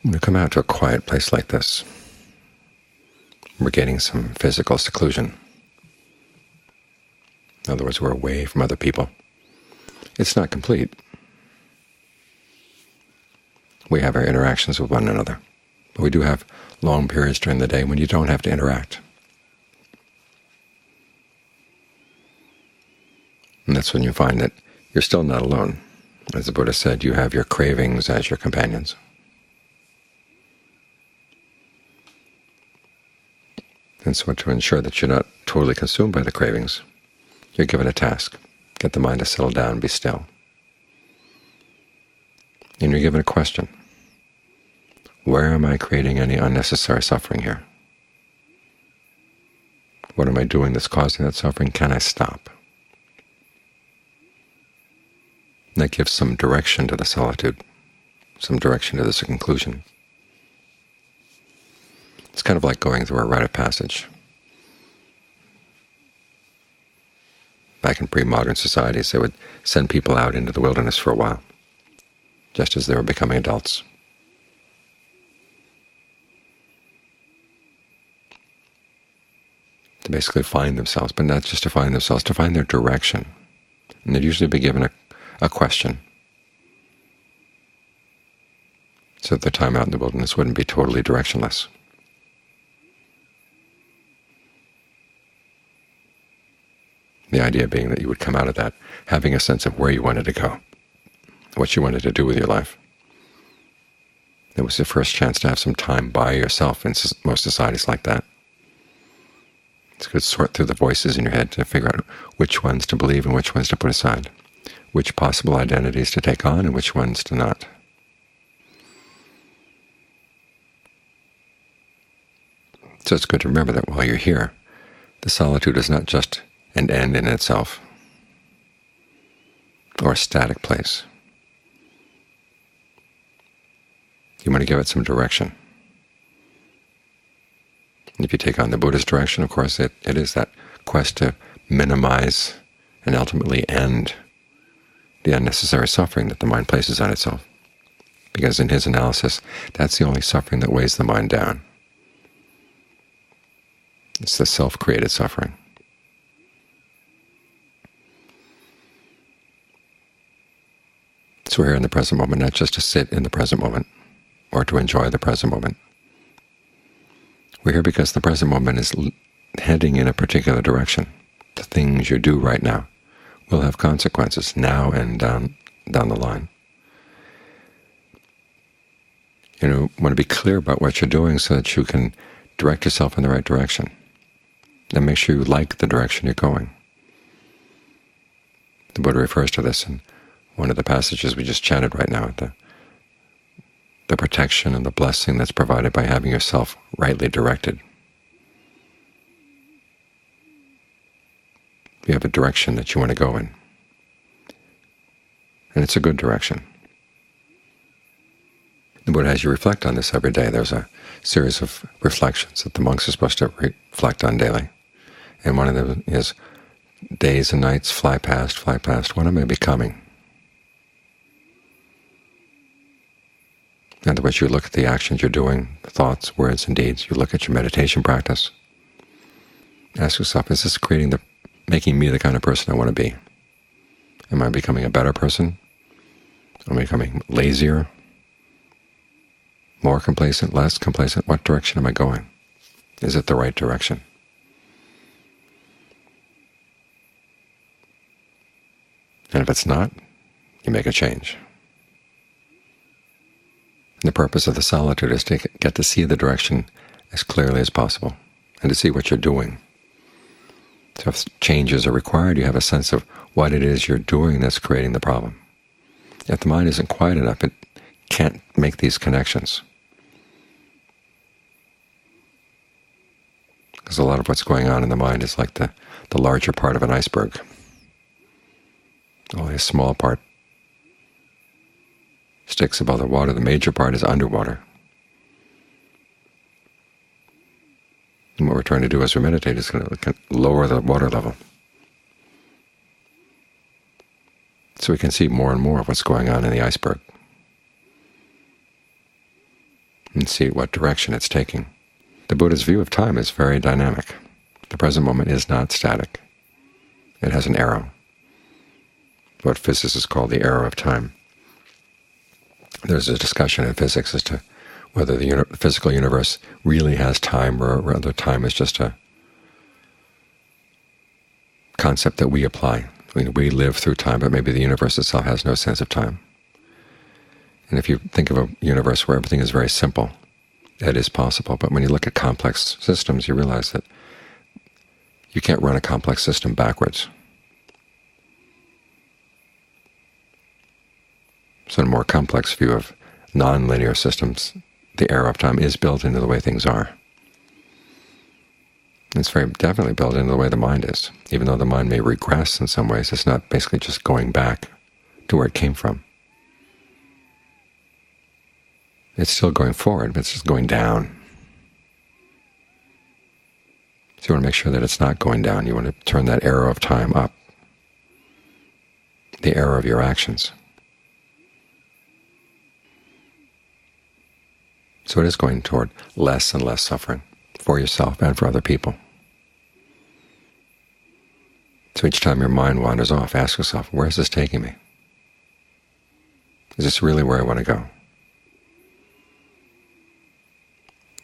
When we come out to a quiet place like this, we're gaining some physical seclusion. In other words, we're away from other people. It's not complete. We have our interactions with one another, but we do have long periods during the day when you don't have to interact. And that's when you find that you're still not alone. As the Buddha said, you have your cravings as your companions. And so to ensure that you're not totally consumed by the cravings, you're given a task. Get the mind to settle down, be still. And you're given a question. Where am I creating any unnecessary suffering here? What am I doing that's causing that suffering? Can I stop? And that gives some direction to the solitude, some direction to this conclusion. It's kind of like going through a rite of passage. Back in pre-modern societies, they would send people out into the wilderness for a while, just as they were becoming adults. To basically find themselves, but not just to find themselves, to find their direction. And they'd usually be given a question, so that their time out in the wilderness wouldn't be totally directionless. The idea being that you would come out of that having a sense of where you wanted to go, what you wanted to do with your life. It was the first chance to have some time by yourself in most societies like that. It's good to sort through the voices in your head to figure out which ones to believe and which ones to put aside, which possible identities to take on and which ones to not. So it's good to remember that while you're here, the solitude is not just an end in itself or a static place. You want to give it some direction. And if you take on the Buddha's direction, of course, it is that quest to minimize and ultimately end the unnecessary suffering that the mind places on itself. Because in his analysis, that's the only suffering that weighs the mind down. It's the self-created suffering. So we're here in the present moment, not just to sit in the present moment or to enjoy the present moment. We're here because the present moment is heading in a particular direction. The things you do right now will have consequences now and down the line. You want to be clear about what you're doing so that you can direct yourself in the right direction and make sure you like the direction you're going. The Buddha refers to this in one of the passages we just chanted right now, the protection and the blessing that's provided by having yourself rightly directed. You have a direction that you want to go in, and it's a good direction. The Buddha, as you reflect on this every day, there's a series of reflections that the monks are supposed to reflect on daily. And one of them is, days and nights fly past, what am I becoming? In other words, you look at the actions you're doing, the thoughts, words, and deeds. You look at your meditation practice. Ask yourself, is this making me the kind of person I want to be? Am I becoming a better person? Am I becoming lazier, more complacent, less complacent? What direction am I going? Is it the right direction? And if it's not, you make a change. And the purpose of the solitude is to get to see the direction as clearly as possible and to see what you're doing. So if changes are required, you have a sense of what it is you're doing that's creating the problem. If the mind isn't quiet enough, it can't make these connections. Because a lot of what's going on in the mind is like the larger part of an iceberg. Only a small part sticks above the water. The major part is underwater. And what we're trying to do as we meditate is going to lower the water level, so we can see more and more of what's going on in the iceberg. and see what direction it's taking. The Buddha's view of time is very dynamic. The present moment is not static. It has an arrow, what physicists call the arrow of time. There's a discussion in physics as to whether the physical universe really has time, or whether time is just a concept that we apply. I mean, we live through time, but maybe the universe itself has no sense of time. And if you think of a universe where everything is very simple, that is possible. But when you look at complex systems, you realize that you can't run a complex system backwards. So in a more complex view of nonlinear systems, the arrow of time is built into the way things are. It's very definitely built into the way the mind is. Even though the mind may regress in some ways, it's not basically just going back to where it came from. It's still going forward, but it's just going down. So you want to make sure that it's not going down. You want to turn that arrow of time up, the arrow of your actions. So it is going toward less and less suffering for yourself and for other people. So each time your mind wanders off, ask yourself, where is this taking me? Is this really where I want to go?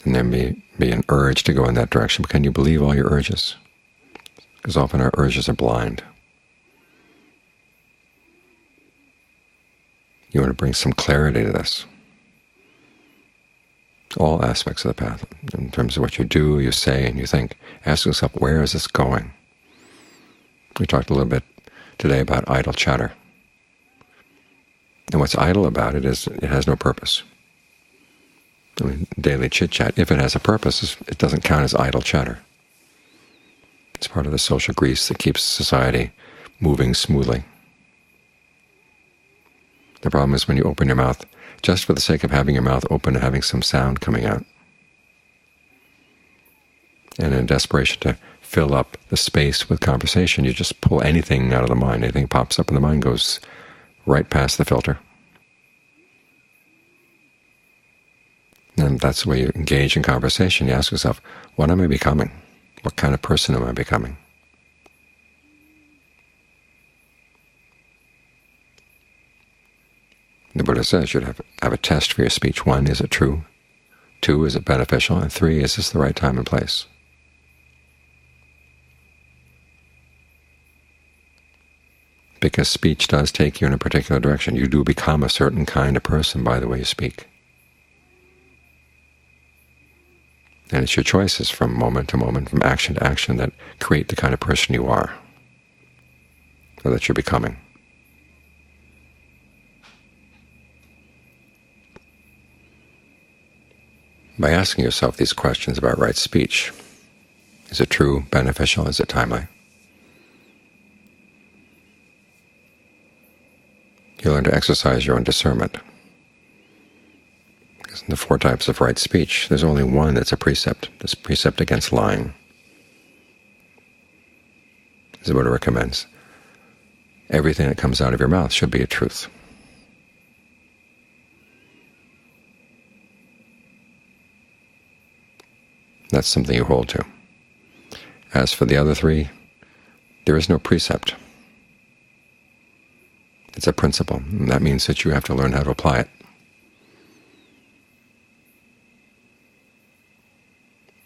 And there may be an urge to go in that direction, but can you believe all your urges? Because often our urges are blind. You want to bring some clarity to this. All aspects of the path, in terms of what you do, you say, and you think. Ask yourself, where is this going? We talked a little bit today about idle chatter. And what's idle about it is it has no purpose. I mean, daily chit-chat, if it has a purpose, it doesn't count as idle chatter. It's part of the social grease that keeps society moving smoothly. The problem is when you open your mouth just for the sake of having your mouth open and having some sound coming out, and in desperation to fill up the space with conversation, you just pull anything out of the mind. Anything pops up in the mind goes right past the filter. And that's the way you engage in conversation. You ask yourself, what am I becoming? What kind of person am I becoming? The Buddha says you should have a test for your speech. 1, is it true? 2, is it beneficial? And 3, is this the right time and place? Because speech does take you in a particular direction. You do become a certain kind of person by the way you speak. And it's your choices from moment to moment, from action to action, that create the kind of person you are, or that you're becoming. By asking yourself these questions about right speech, is it true, beneficial, is it timely? You learn to exercise your own discernment. Because in the 4 types of right speech, there's only one that's a precept, this precept against lying. As the Buddha recommends, everything that comes out of your mouth should be a truth. That's something you hold to. As for the other 3, there is no precept. It's a principle, and that means that you have to learn how to apply it.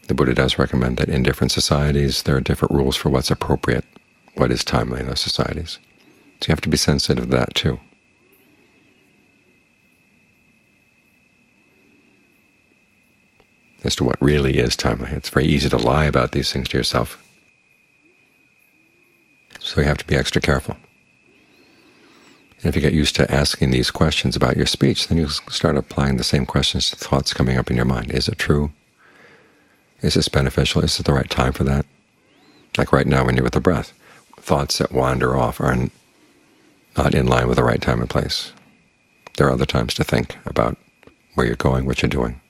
The Buddha does recommend that in different societies there are different rules for what's appropriate, what is timely in those societies. So you have to be sensitive to that too. As to what really is timely. It's very easy to lie about these things to yourself. So you have to be extra careful. And if you get used to asking these questions about your speech, then you start applying the same questions to thoughts coming up in your mind. Is it true? Is this beneficial? Is it the right time for that? Like right now when you're with the breath, thoughts that wander off are not in line with the right time and place. There are other times to think about where you're going, what you're doing.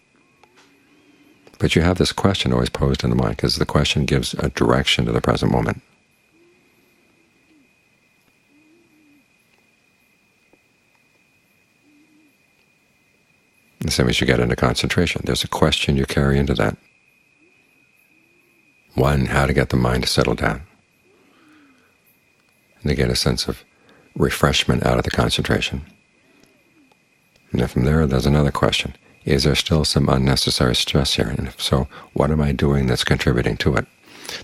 But you have this question always posed in the mind, because the question gives a direction to the present moment. The same as you get into concentration. There's a question you carry into that. One, how to get the mind to settle down and to get a sense of refreshment out of the concentration. And then from there's another question. Is there still some unnecessary stress here? And if so, what am I doing that's contributing to it?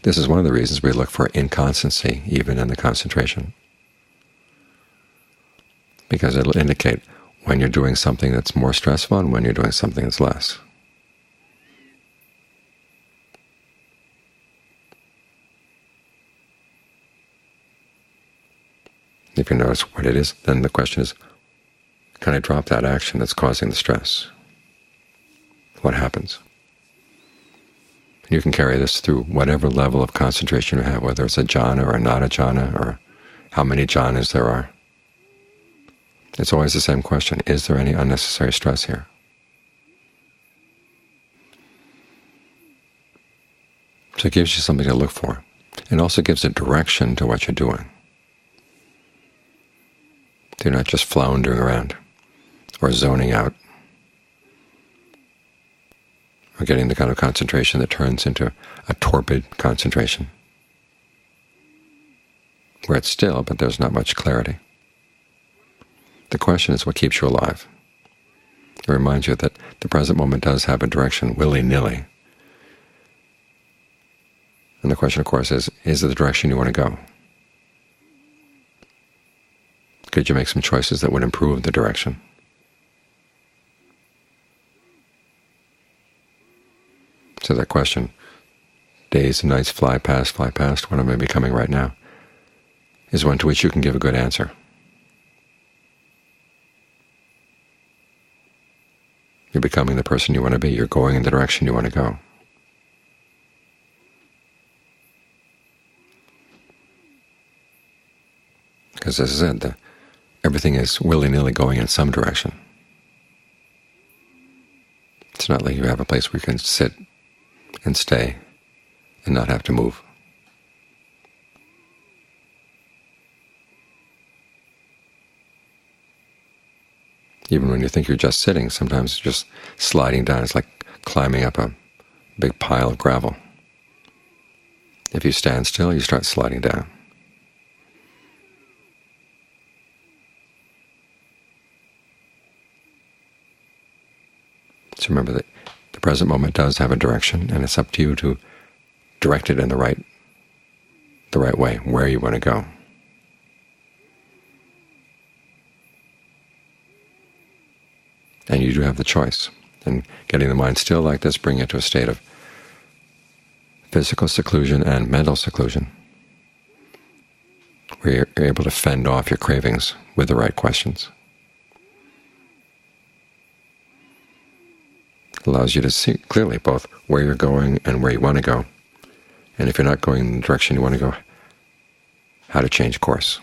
This is one of the reasons we look for inconstancy even in the concentration, because it'll indicate when you're doing something that's more stressful and when you're doing something that's less. If you notice what it is, then the question is, can I drop that action that's causing the stress? What happens? And you can carry this through whatever level of concentration you have, whether it's a jhana or not a jhana, or how many jhanas there are. It's always the same question. Is there any unnecessary stress here? So it gives you something to look for. It also gives a direction to what you're doing. You're not just floundering around or zoning out or getting the kind of concentration that turns into a torpid concentration, where it's still, but there's not much clarity. The question is what keeps you alive. It reminds you that the present moment does have a direction willy-nilly. And the question, of course, is it the direction you want to go? Could you make some choices that would improve the direction? So that question, days and nights fly past, what am I becoming right now, is one to which you can give a good answer. You're becoming the person you want to be. You're going in the direction you want to go. Because as I said, everything is willy-nilly going in some direction. It's not like you have a place where you can sit and stay and not have to move. Even when you think you're just sitting, sometimes you're just sliding down. It's like climbing up a big pile of gravel. If you stand still, you start sliding down. So remember that the present moment does have a direction, and it's up to you to direct it in the right way, where you want to go. And you do have the choice. And getting the mind still like this, bring it to a state of physical seclusion and mental seclusion, where you're able to fend off your cravings with the right questions. It allows you to see clearly both where you're going and where you want to go, and if you're not going in the direction you want to go, how to change course.